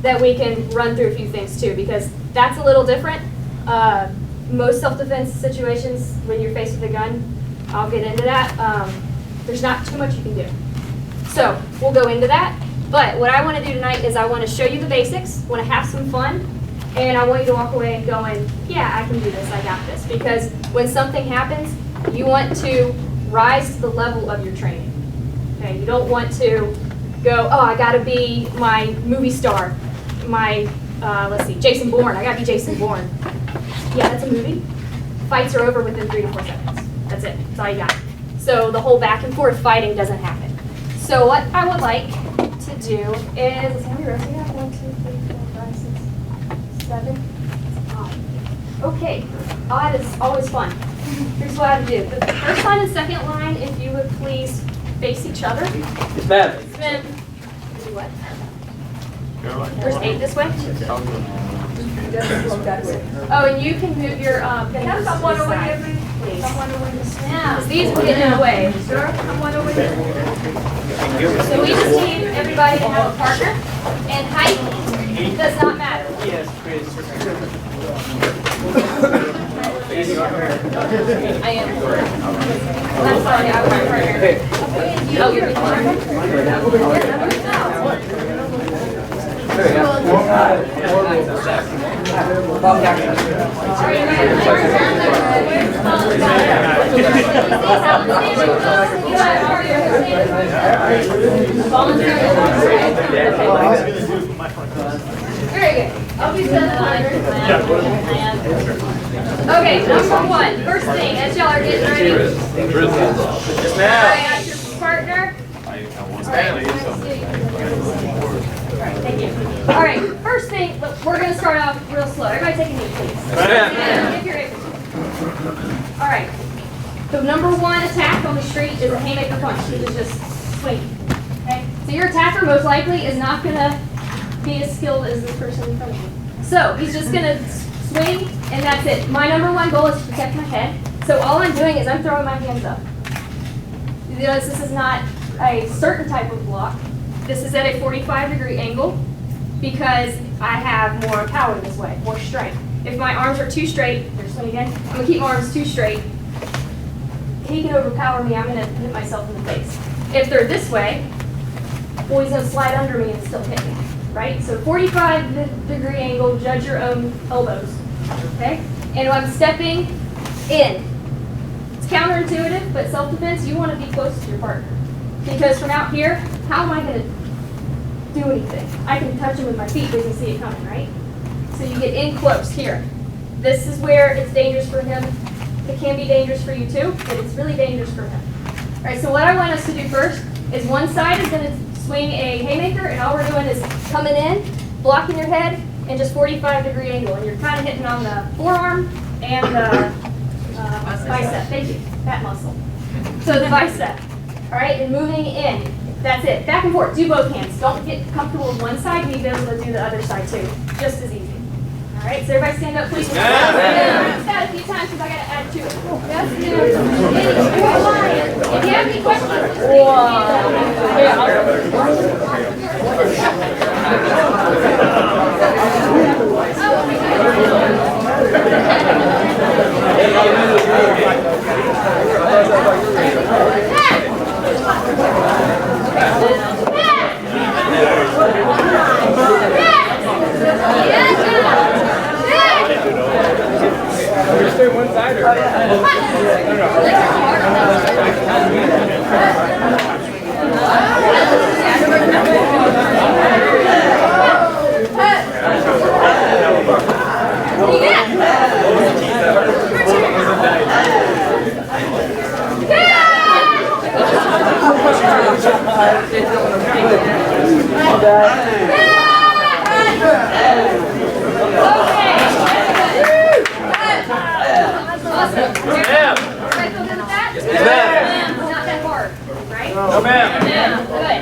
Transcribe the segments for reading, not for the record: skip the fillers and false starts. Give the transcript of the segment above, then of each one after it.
that we can run through a few things too, because that's a little different. Most self-defense situations, when you're faced with a gun, I'll get into that. There's not too much you can do. So we'll go into that. But what I want to do tonight is I want to show you the basics, want to have some fun, and I want you to walk away going, yeah, I can do this, I got this. Because when something happens, you want to rise to the level of your training. Okay, you don't want to go, oh, I got to be my movie star, my, let's see, Jason Bourne, I got to be Jason Bourne. Yeah, that's a movie. Fights are over within 3 to 4 seconds. That's it, that's all you got. So the whole back and forth fighting doesn't happen. So what I would like to do is, how many rows do we have? 1, 2, 3, 4, 5, 6, 7, 8. Okay, odd is always fun. Here's what I have to do. The first line and second line, if you would please face each other. Yes, ma'am. Then do what? There's 8 this way. Oh, and you can move your Have someone over here, please. please. Someone over here. Yeah, these will get in the way. Sir, someone over here. So we just need everybody to have a partner, and height does not matter. Yes, please. I am. I'm sorry, I was my partner. Oh, you're the partner? Very good. I'll be Okay, number 1. First thing, as y'all are getting ready. Yes, All ma'am. right, got your partner. Thank you. All right, first thing, look, we're going to start off real slow. Everybody take a knee, please. If you're able to. All right. So number 1 attack on the street is a haymaker punch, which is just swinging. Okay? So your attacker most likely is not going to be as skilled as this person in front of you. So he's just going to swing, and that's it. My number 1 goal is to protect my head. So all I'm doing is I'm throwing my hands up. You notice this is not a certain type of block. This is at a 45-degree angle because I have more power this way, more strength. If my arms are too straight, there's swing again, I'm going to keep my arms too straight. He can overpower me, I'm going to hit myself in the face. If they're this way, well, he's going to slide under me and still hit me, right? So 45-degree angle, judge your own elbows, okay? And I'm stepping in. It's counterintuitive, but self-defense, you want to be close to your partner. Because from out here, how am I going to do anything? I can touch him with my feet, but you can see it coming, right? So you get in close here. This is where it's dangerous for him. It can be dangerous for you too, but it's really dangerous for him. All right, so what I want us to do first is one side is going to swing a haymaker, and all we're doing is coming in, blocking your head, and just 45-degree angle. And you're kind of hitting on the forearm and the bicep. Thank you, that muscle. So the bicep. All right, and moving in. That's it. Back and forth. Do both hands. Don't get comfortable with one side. You need to be able to do the other side too. Just as easy. All right, so everybody stand up, please. I've said a few times because I got to add to it. Yes, if you have any questions, Stay one side or not that hard, right? No, ma'am. Yeah, good.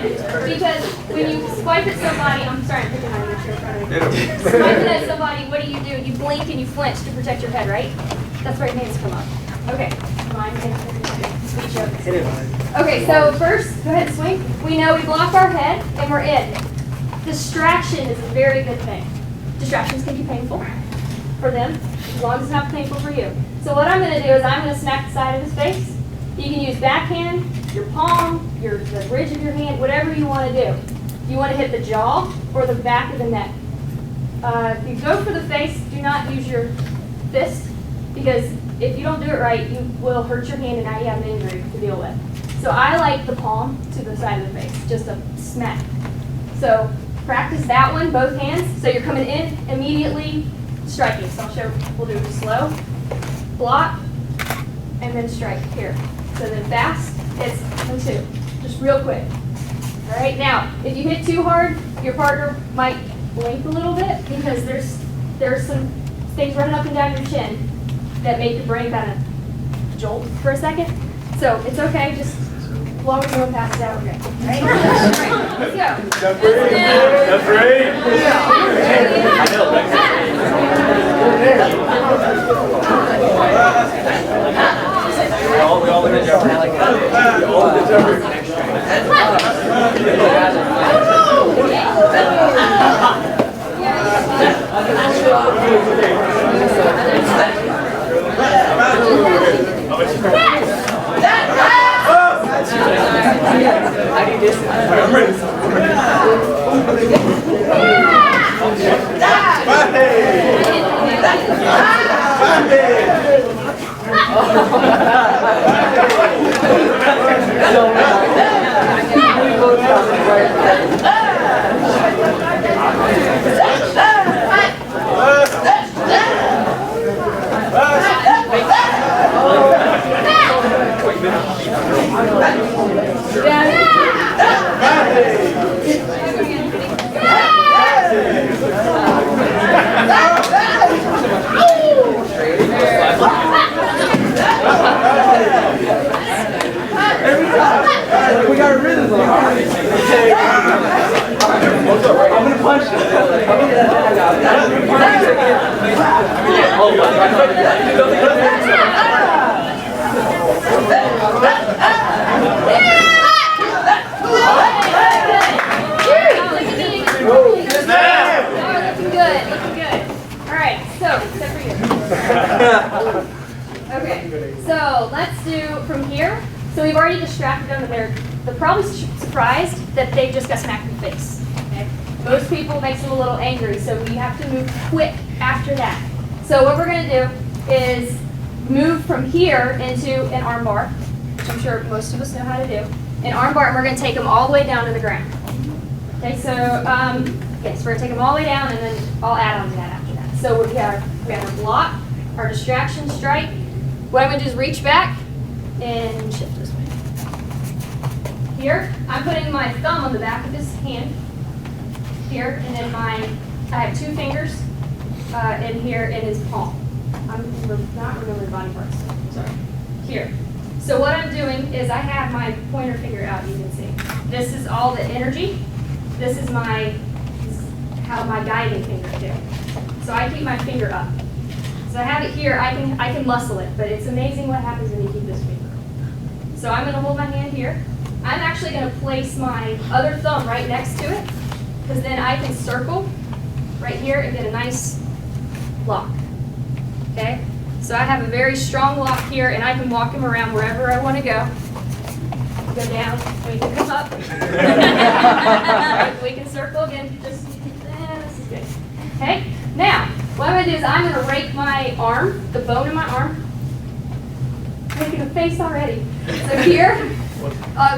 Because when you swipe at somebody, I'm sorry, I'm picking on your shirt in front of you. Swiping at somebody, what do? You blink and you flinch to protect your head, right? That's where hands come up. Okay. Okay, so first, go ahead and swing. We know we block our head and we're in. distraction is a very good thing. Distractions can be painful for them, as long as it's not painful for you. So what I'm going to do is I'm going to smack the side of his face. You can use backhand, your palm, the bridge of your hand, whatever you want to do. You want to hit the jaw or the back of the neck. If you go for the face, do not use your fist, because if you don't do it right, you will hurt your hand and now you have an injury to deal with. So I like the palm to the side of the face, just a smack. So practice that one, both hands. So you're coming in, immediately striking. So I'll show, we'll do it slow, block, and then strike here. So then fast, it's 1, 2, just real quick. All right, now, if you hit too hard, your partner might blink a little bit, because there's some things running up and down your chin that make your brain kind of jolt for a second. So it's okay, just as long as no one passes out, we're good. All right? All right, let's go. That's right. We all look at Jeffrey. We all look at Jeffrey. We got a rhythm on. I'm gonna punch you. Looking good, looking good. All right, so except for you. Okay, so let's do from here. So we've already distracted them, and they're probably surprised that they just got smacked in the face. Okay? Most people makes them a little angry, so we have to move quick after that. So what we're going to do is move from here into an arm bar, which I'm sure most of us know how to do. An arm bar, and we're going to take them all the way down to the ground. Okay, so yes, we're going to take them all the way down, and then I'll add on to that after that. So we have our block, our distraction, strike. What I'm going to do is reach back and shift this way. Here, I'm putting my thumb on the back of his hand. Here, and then I have 2 fingers in here in his palm. I'm not remembering body parts. Sorry. Here. So what I'm doing is I have my pointer finger out. You can see. This is all the energy. This is how my guiding finger do. So I keep my finger up. So I have it here. I can muscle it, but it's amazing what happens when you keep this finger. So I'm going to hold my hand here. I'm actually going to place my other thumb right next to it, because then I can circle right here and get a nice lock. Okay? So I have a very strong lock here, and I can walk him around wherever I want to go. Go down, we can come up. We can circle again. This is good. Okay? Now, what I'm going to do is I'm going to rake my arm, the bone in my arm. I'm making a face already. So here,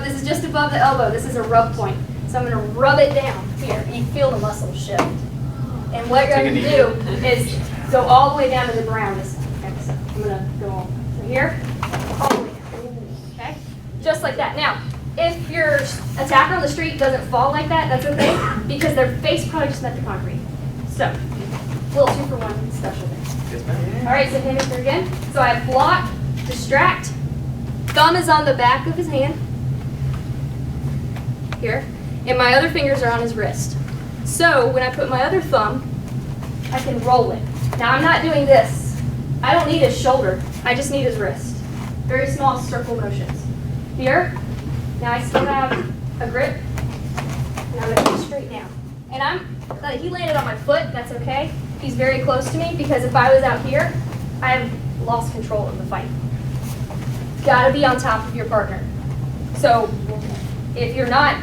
this is just above the elbow. This is a rub point. So I'm going to rub it down here. You feel the muscle shift. And what you're going to do is go all the way down to the ground this time. Okay, so I'm going to go all here, all the way down. Okay? Just like that. Now, if your attacker on the street doesn't fall like that, that's okay, because their face probably just met the concrete. So, a little 2-for-1 special thing. All right, so hand it through again. So I have block, distract, thumb is on the back of his hand, here, and my other fingers are on his wrist. So when I put my other thumb, I can roll it. Now I'm not doing this. I don't need his shoulder. I just need his wrist. Very small circle motions. Here, now I still have a grip, and I'm going to go straight down. and he landed on my foot. That's okay. He's very close to me because if I was out here, I have lost control of the fight. Gotta be on top of your partner. So if you're not,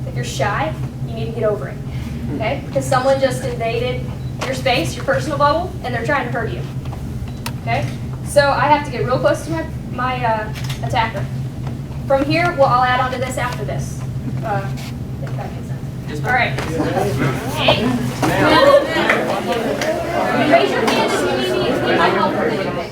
if you're shy, you need to get over it, okay? Because someone just invaded your space, your personal bubble, and they're trying to hurt you, okay? So I have to get real close to my attacker. From here, well, I'll add on to this after this. If that makes sense. All right. Hey. Raise your hand if you need my help with anything.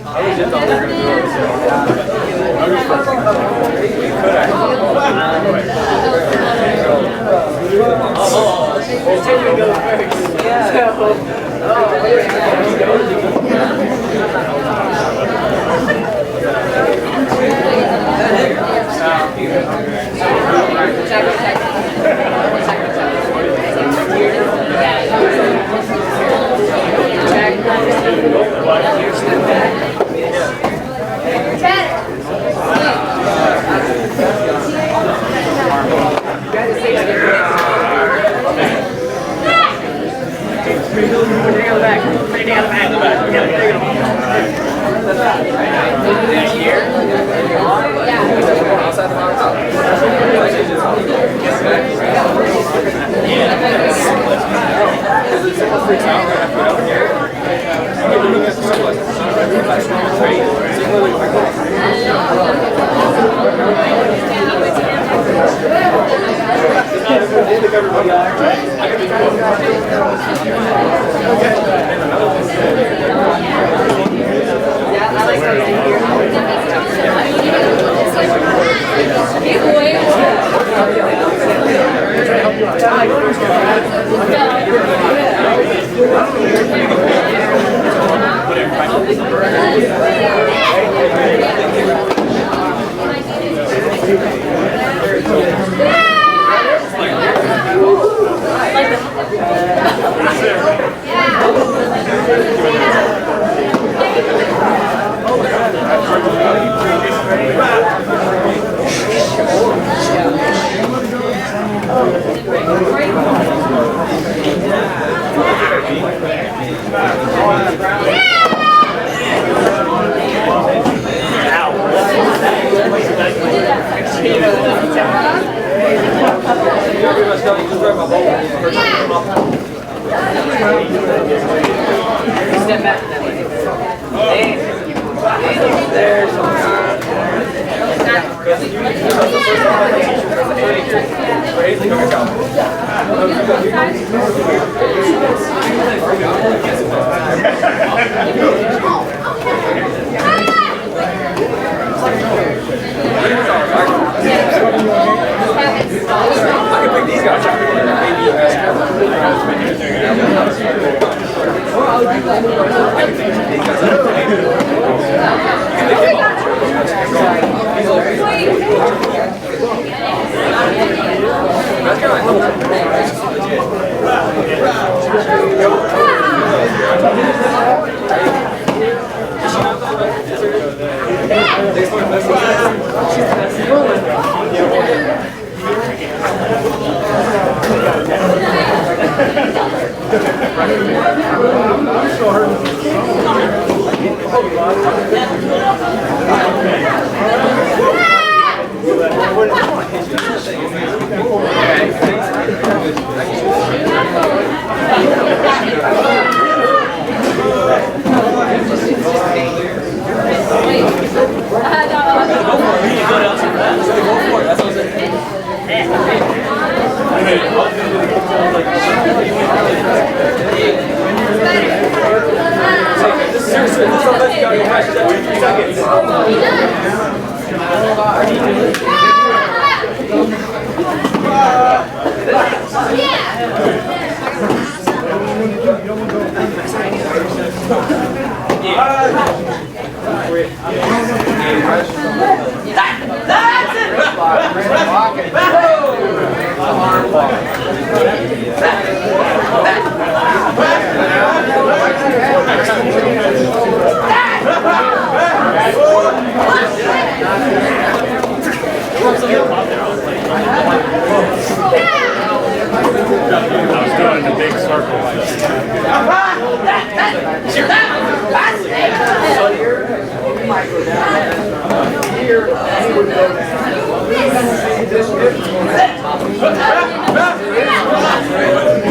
might go down. Here, he would go down.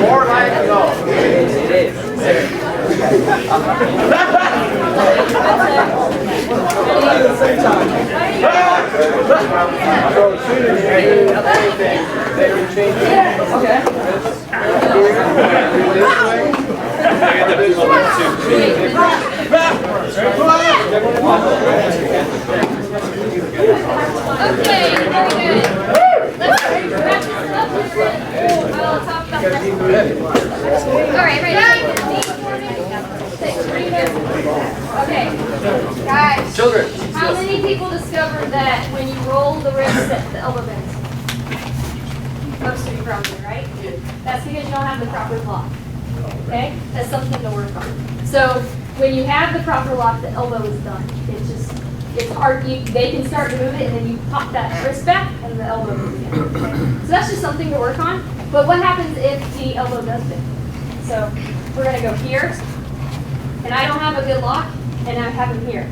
More like no. It is. At the same time. So as soon as you do anything, they would change it. Okay. This way. Okay, very good. Let's wrap this up a bit. I'll talk about that. All right, ready? Okay, guys. Children. How many people discovered that when you roll the wrist that the elbow bends? Most of you probably, right? That's because you don't have the proper lock. Okay? That's something to work on. So when you have the proper lock, the elbow is done. It's hard. They can start to move it, and then you pop that wrist back, and the elbow moves again. Okay? So that's just something to work on. But what happens if the elbow does bend? So we're going to go here, and I don't have a good lock, and I have him here.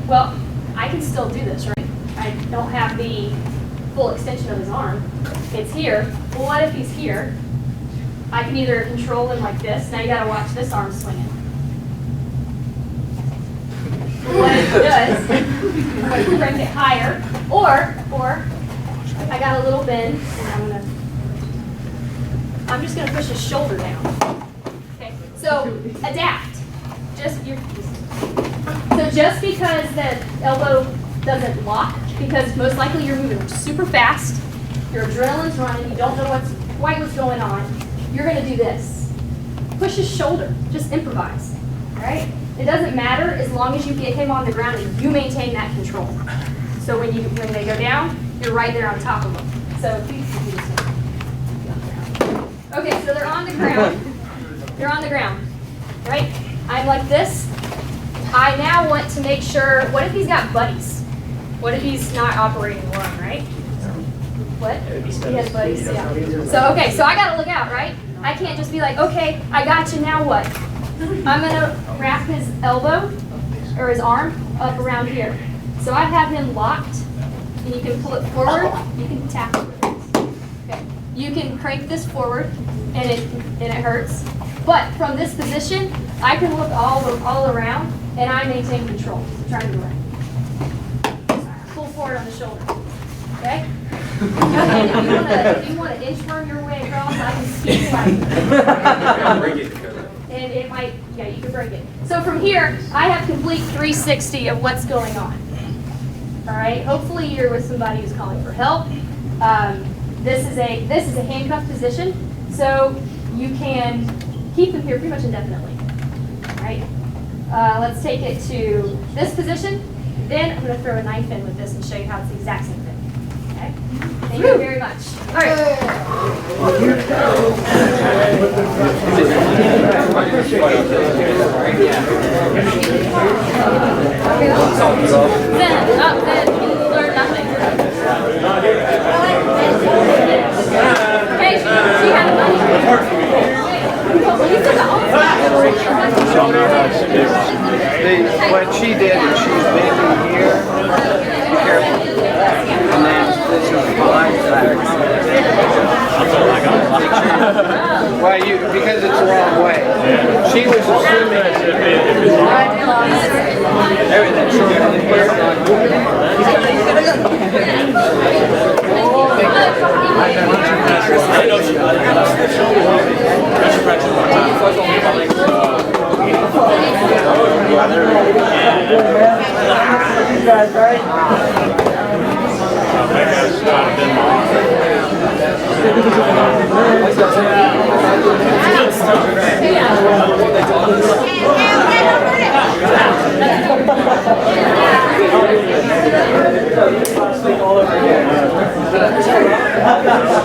Well, I can still do this, right? I don't have the full extension of his arm. It's here. Well, what if he's here? I can either control him like this. Now you got to watch this arm swinging. What if he does? I can crank it higher, or I got a little bend, and I'm just gonna push his shoulder down. Okay. So adapt. Just because the elbow doesn't lock, because most likely you're moving super fast, your adrenaline's running, you don't know what's going on. You're gonna do this. Push his shoulder. Just improvise. All right? It doesn't matter as long as you get him on the ground and you maintain that control. So when they go down, you're right there on top of them. So if you do this. Okay, so they're on the ground. They're on the ground, right? I'm like this. I now want to make sure, what if he's got buddies? What if he's not operating alone, right? What? He has buddies, yeah. So, okay, so I gotta look out, right? I can't just be like, okay, I got you, now what? I'm gonna wrap his elbow, or his arm, up around here. So I have him locked, and you can pull it forward, you can tap it. Okay. You can crank this forward, and it hurts. But from this position, I can look all around, and I maintain control. So try to do it. Pull forward on the shoulder. Okay? And if you want to inchworm your way across, I can speed like. And it might, yeah, you can break it. So from here, I have complete 360 of what's going on. All right. Hopefully you're with somebody who's calling for help. This is a handcuff position, so you can keep them here pretty much indefinitely. All right. Let's take it to this position. Then I'm going to throw a knife in with this and show you how it's the exact same thing. Okay. Thank you very much. All right. Then you learn nothing. Hey, she had a money. What she did is she was bending here, careful, and then this is behind back. Well, because it's the wrong way. She was assuming everything. You guys, right?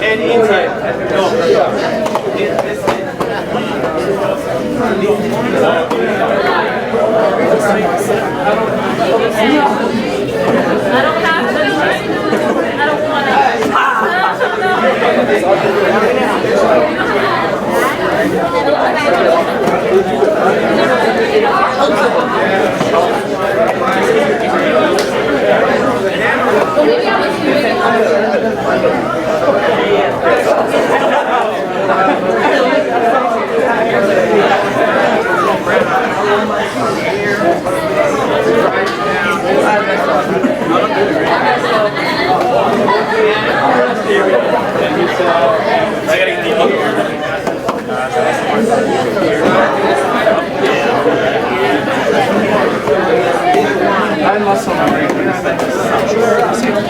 And inside. I don't have to. I don't want to. asked.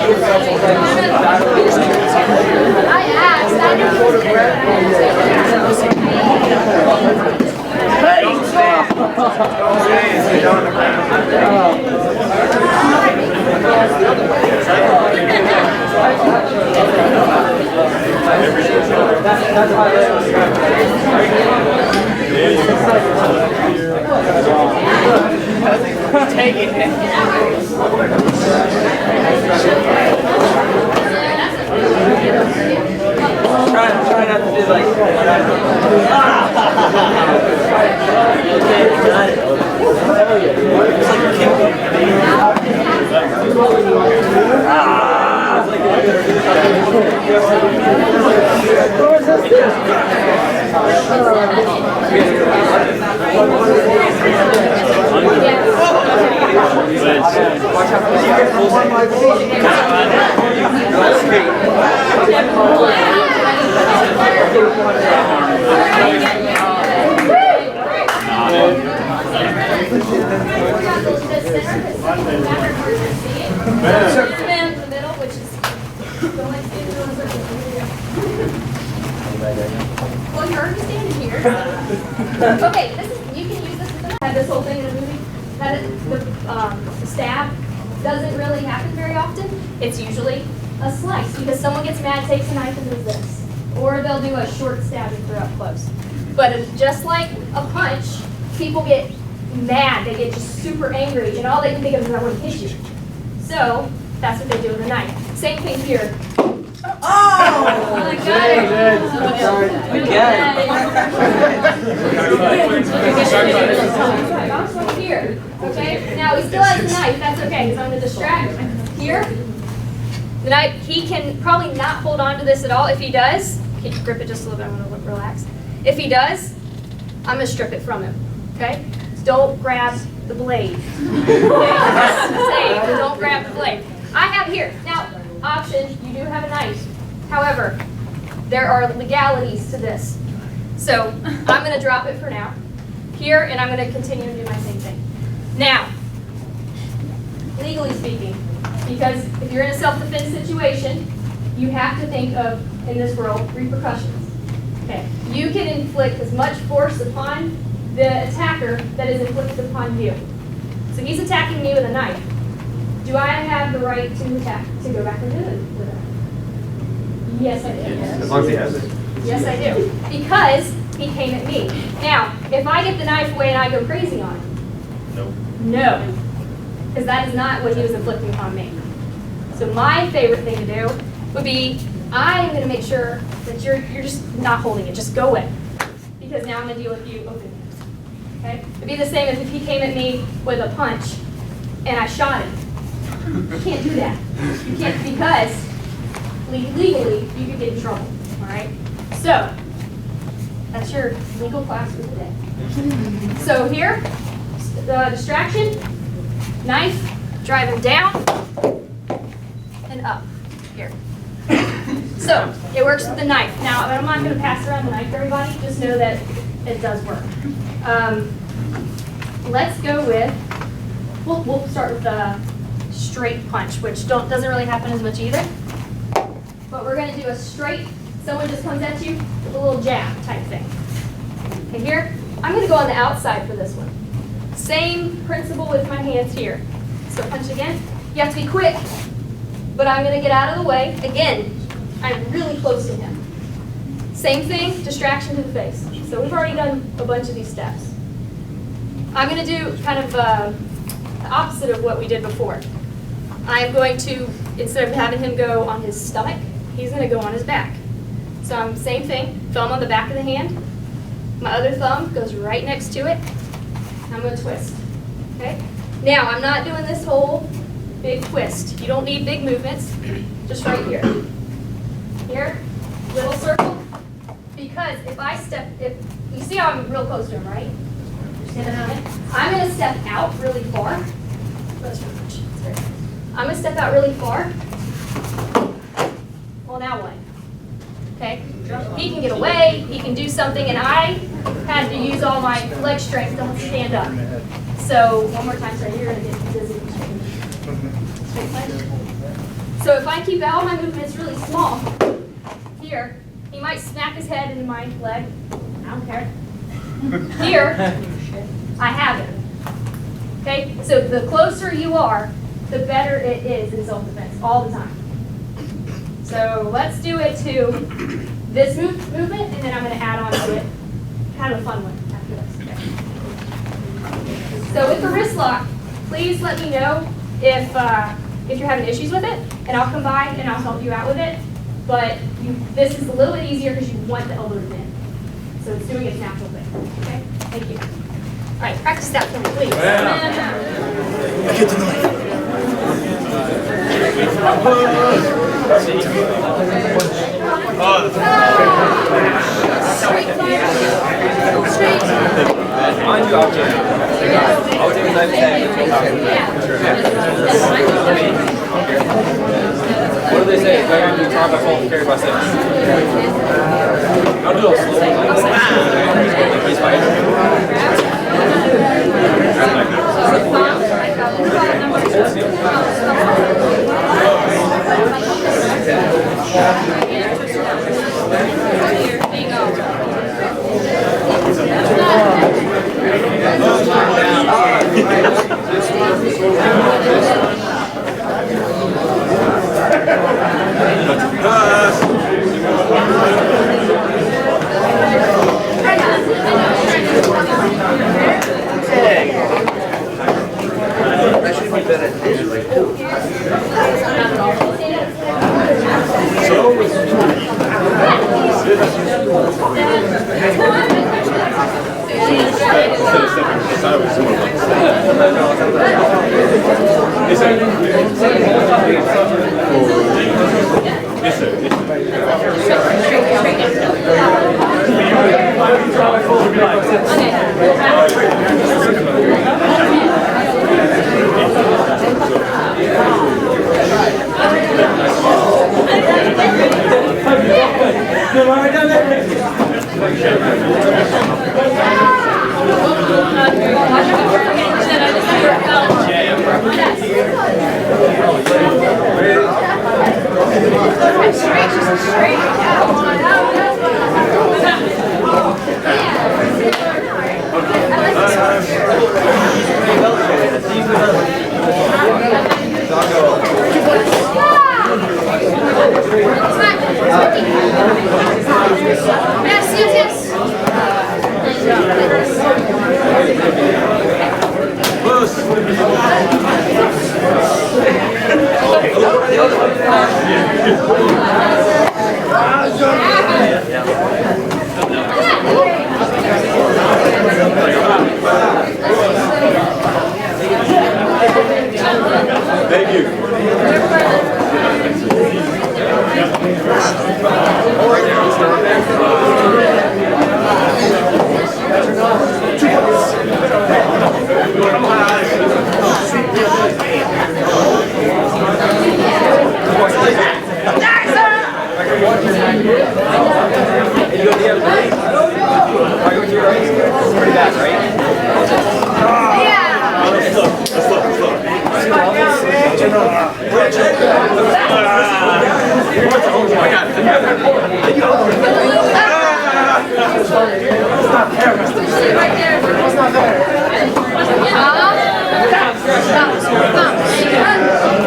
Taking it. Try not to do like. Well, you're already standing here. Okay, you can use this. I had this whole thing in a movie. The stab doesn't really happen very often. It's usually a slice because someone gets mad, takes a knife and does this. Or they'll do a short stab if they're up close. But just like a punch, people get mad. They get just super angry and all they can think of is I want to hit you. So that's what they do with a knife. Same thing here. Oh! I got it. Bounce one here. Okay? Now he still has the knife. That's okay because I'm going to distract here. The knife, he can probably not hold on to this at all. If he does, can you grip it just a little bit? I'm going to relax. If he does, I'm going to strip it from him. Okay? Don't grab the blade. Okay? Don't grab the blade. I have here. Now, option, you do have a knife. However, there are legalities to this. So I'm going to drop it for now here, and I'm going to continue to do my same thing. Now, legally speaking, because if you're in a self-defense situation, you have to think of, in this world, repercussions. Okay, you can inflict as much force upon the attacker that is inflicted upon you. So he's attacking me with a knife. Do I have the right to attack, to go back and do it with it? Yes, I do. As long as he has it. Yes, I do. Because he came at me. Now, if I get the knife away and I go crazy on him, Nope. no. Because that is not what he was inflicting upon me. So my favorite thing to do would be, I'm going to make sure that you're just not holding it. Just go away. Because now I'm going to deal with you openly. Okay? It'd be the same as if he came at me with a punch and I shot him. You can't do that. You can't, because legally you could get in trouble. All right? So, that's your legal class for the day. So here, the distraction, knife, drive him down and up here. So, it works with the knife. Now, I'm not going to pass around the knife, everybody. Just know that it does work. Let's go with, we'll start with the straight punch, which doesn't really happen as much either. But we're going to do a straight, someone just comes at you with a little jab type thing. Okay, here, I'm going to go on the outside for this one. Same principle with my hands here. So punch again. You have to be quick, but I'm going to get out of the way. Again, I'm really close to him. Same thing, distraction to the face. So we've already done a bunch of these steps. I'm going to do kind of the opposite of what we did before. I'm going to, instead of having him go on his stomach, he's going to go on his back. So same thing, thumb on the back of the hand. My other thumb goes right next to it. I'm going to twist. Okay? Now, I'm not doing this whole big twist. You don't need big movements. Just right here. Here, little circle. Because if you see how I'm real close to him, right? I'm going to step out really far. That's too much. I'm going to step out really far. Well, now what? Okay? He can get away, he can do something, and I had to use all my leg strength to stand up. So, one more time, so you're going to get dizzy. So if I keep all my movements really small, here, he might smack his head into my leg. I don't care. Here, I have it. Okay, so the closer you are, the better it is in self-defense all the time. So let's do it to this movement, and then I'm going to add on to it. Kind of a fun one after this. Okay. So with the wrist lock, please let me know if you're having issues with it, and I'll come by and I'll help you out with it. But this is a little bit easier because you want the elbow to bend. So it's doing its natural thing. Okay? Thank you. All right, practice that for me, please. Mind you, I'll take a knife tag. What do they say? If I do time by phone, carry by six. I'll do it slowly. He's fighting. That should be better than this right too. Thank you.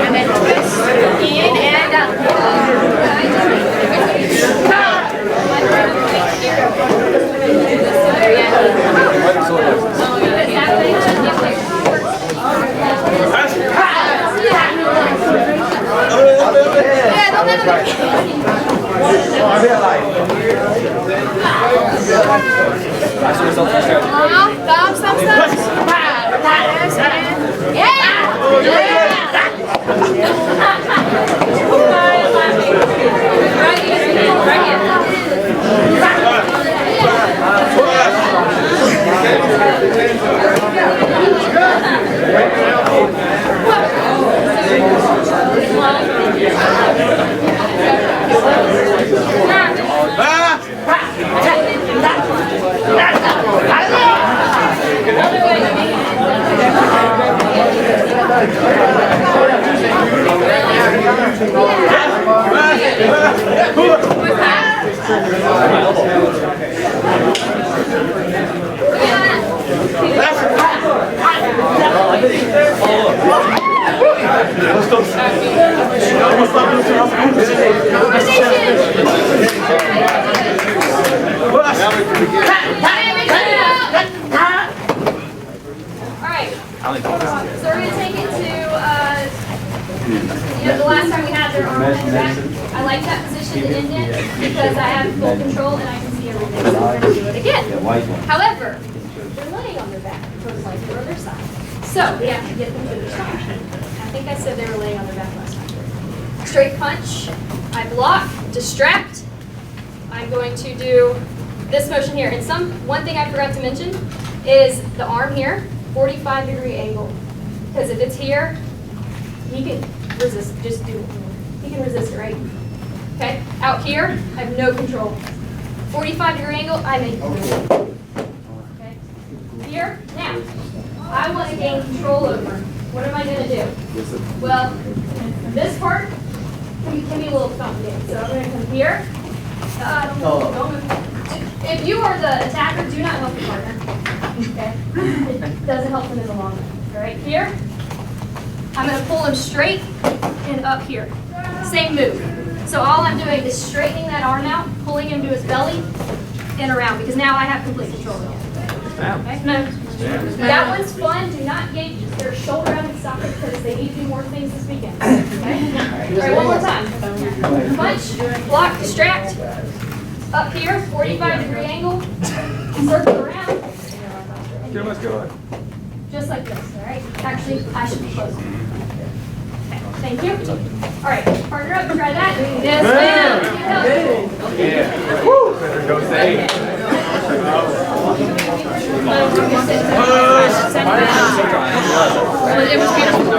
And then twist in and All the way. back. I like that position to end in because I have full control and I can see everything. So we're going to do it again. However, they're laying on their back, most likely, or their side. So we have to get them to their side. I think I said they were laying on their back last time. Straight punch. I block, distract. I'm going to do this motion here. And one thing I forgot to mention is the arm here, 45-degree angle. Because if it's here, he can resist, just do it. He can resist it, right? Okay, out here, I have no control. 45-degree angle, I make it. Okay, here, now, I want to gain control over. What am I going to do? Well, this part can be a little complicated. So I'm going to come here. Don't move. If you are the attacker, do not help your partner. Okay, it doesn't help them in the long run. All right, here. I'm going to pull him straight and up here. Same move. So all I'm doing is straightening that arm out, pulling him to his belly, and around, because now I have complete control again. Okay? No. That one's fun. Do not engage their shoulder out and socket because they need to do more things this weekend. Okay? All right, one more time. Punch, block, distract. Up here, 45-degree angle. Circle around. Give us going. Just like this, all right? Actually, I should be closer. Okay, thank you. All right, partner up, try that. Yes, ma'am. Yeah. Woo! Better go say. It was beautiful.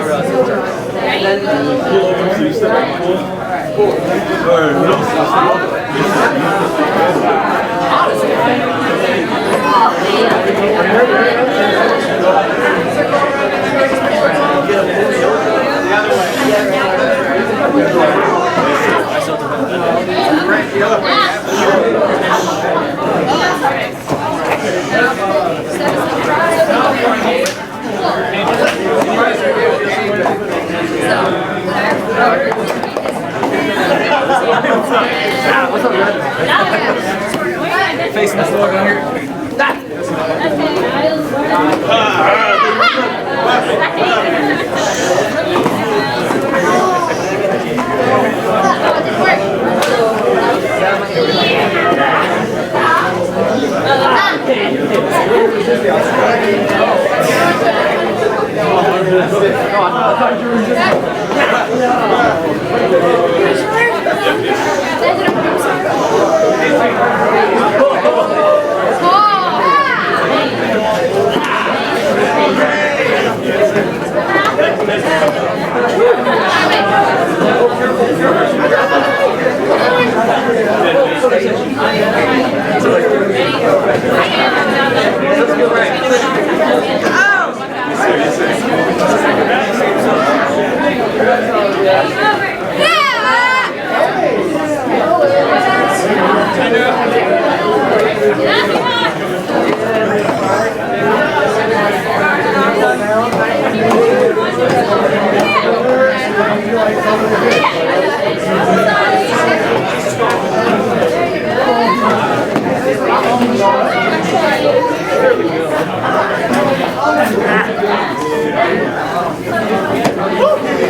Facing the floor down here.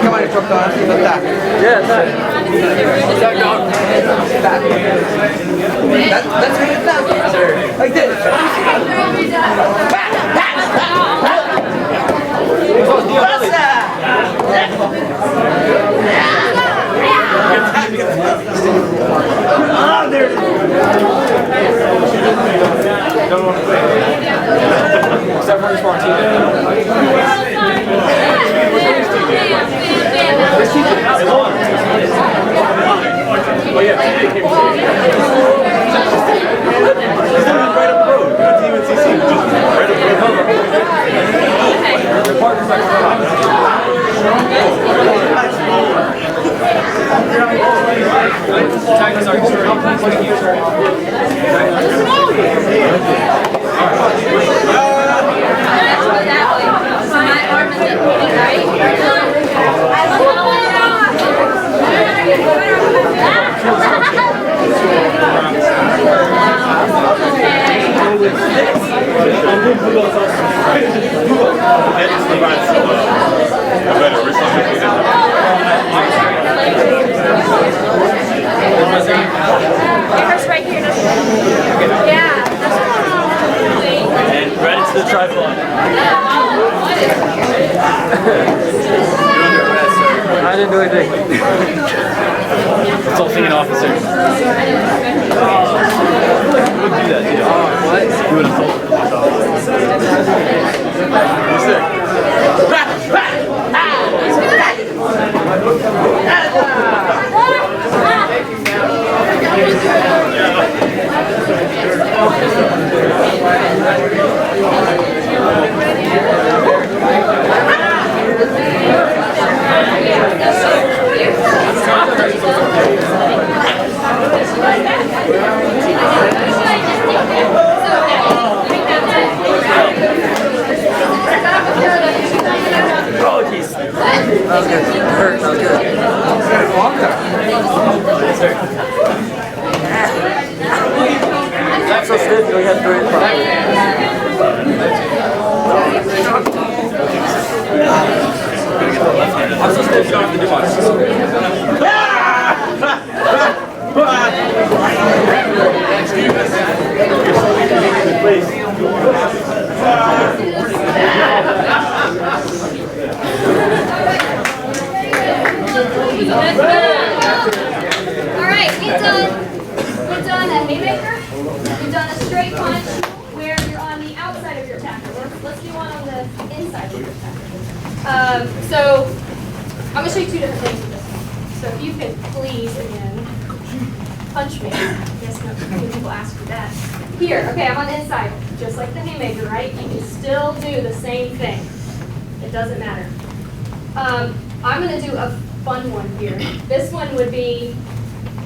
Come on, you truck on. Yeah, it's not. Let's make it down. Like this. Oh, there. Don't want to play. Except for the smart team. Oh yeah, they came right up the road. Good team in CC. Right up the road. The partners like Tigers are Camera's right here. Yeah. And right into the tripod. I didn't do anything. Assaulting an officer. Wouldn't do that, did you? What? You would assault an officer. Yes, sir. Oh, jeez. That was good. Hurt. That was good. That's so stiff. You have to do it properly. I'm so stiff, you don't have to do much. Alright, we've done a haymaker, we've done a straight punch where you're on the outside of your tackle. Let's do one on the inside of your tackle. So, I'm going to show you two different things with this one. So if you could please, again, punch me. Yes, no, people ask for that. Here, okay, I'm on the inside, just like the haymaker, right? You can still do the same thing. It doesn't matter. I'm going to do a fun one here. This one would be,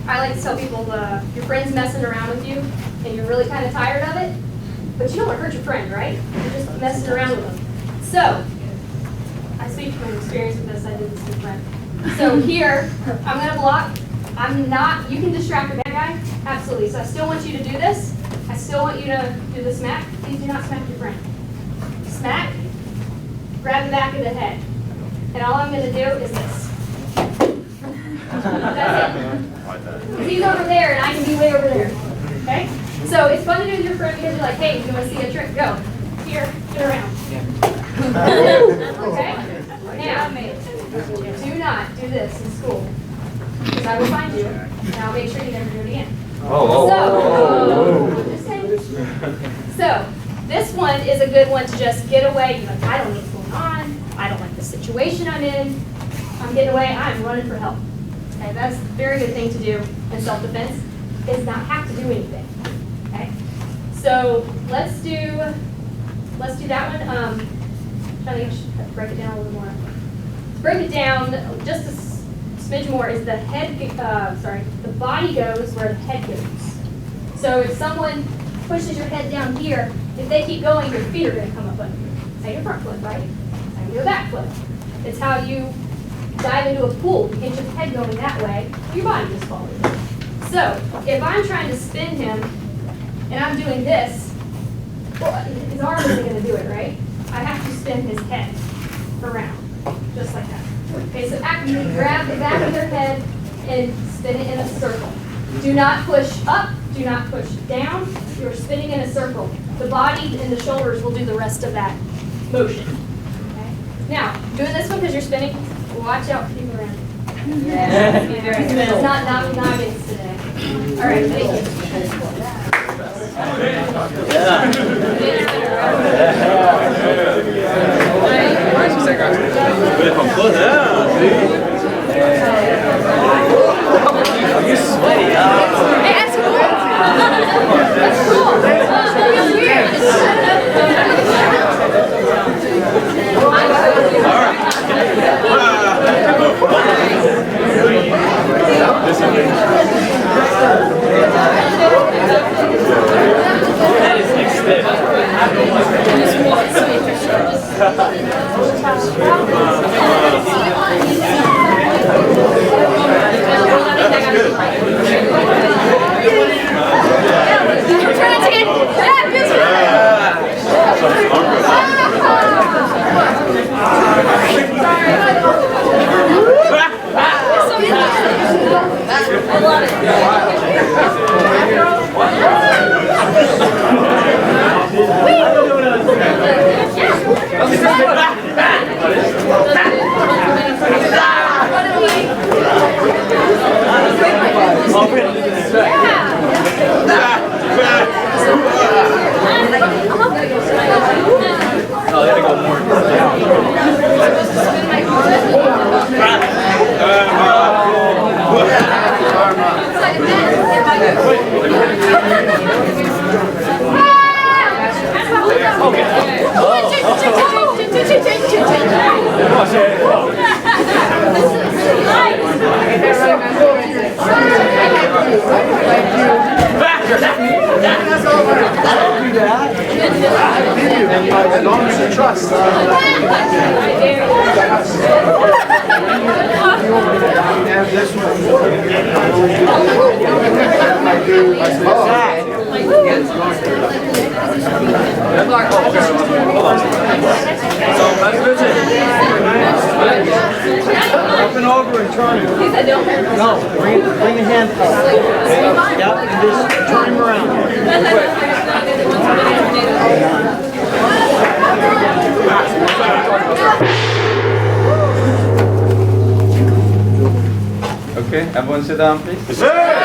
I like to tell people, your friend's messing around with you, and you're really kind of tired of it, but you don't want to hurt your friend, right? You're just messing around with them. So, I speak from experience with this, I did this with a friend. So here, I'm going to block. You can distract the bad guy, absolutely. So I still want you to do this. I still want you to do the smack. Please do not smack your friend. Smack, grab the back of the head. And all I'm going to do is this. That's it. He's over there and I can be way over there. Okay? So it's fun to do with your friend because you're like, hey, you want to see a trick? Go. Here, get around. Okay? Now, do not do this in school. Because I will find you and I'll make sure you never do it again. So, this one is a good one to just get away. You're like, I don't know what's going on. I don't like the situation I'm in. I'm getting away. I'm running for help. Okay, that's a very good thing to do in self-defense, is not have to do anything. Okay, so let's do that one. I think I should break it down a little more. To break it down just a smidge more is the head. The body goes where the head goes. So if someone pushes your head down here, if they keep going, your feet are going to come up under you. Say your front foot, right? Say your back foot. It's how you dive into a pool. You get your head going that way, your body just follows. So if I'm trying to spin him and I'm doing this, well, his arm isn't going to do it, right? I have to spin his head around, just like that. Okay, so after you grab the back of their head and spin it in a circle. Do not push up, do not push down. You're spinning in a circle. The body and the shoulders will do the rest of that motion. Okay? Now, doing this one because you're spinning, watch out for people around you. It's not noggins today. All right, thank you. You sweaty, Hey, that's cool. That's cool. It's weird. That is like stiff. As long as you trust. And this one. Up and over and turn it. No, bring the hand up. Yep, and just turn him around. Okay, everyone sit down, please. Yes, sir.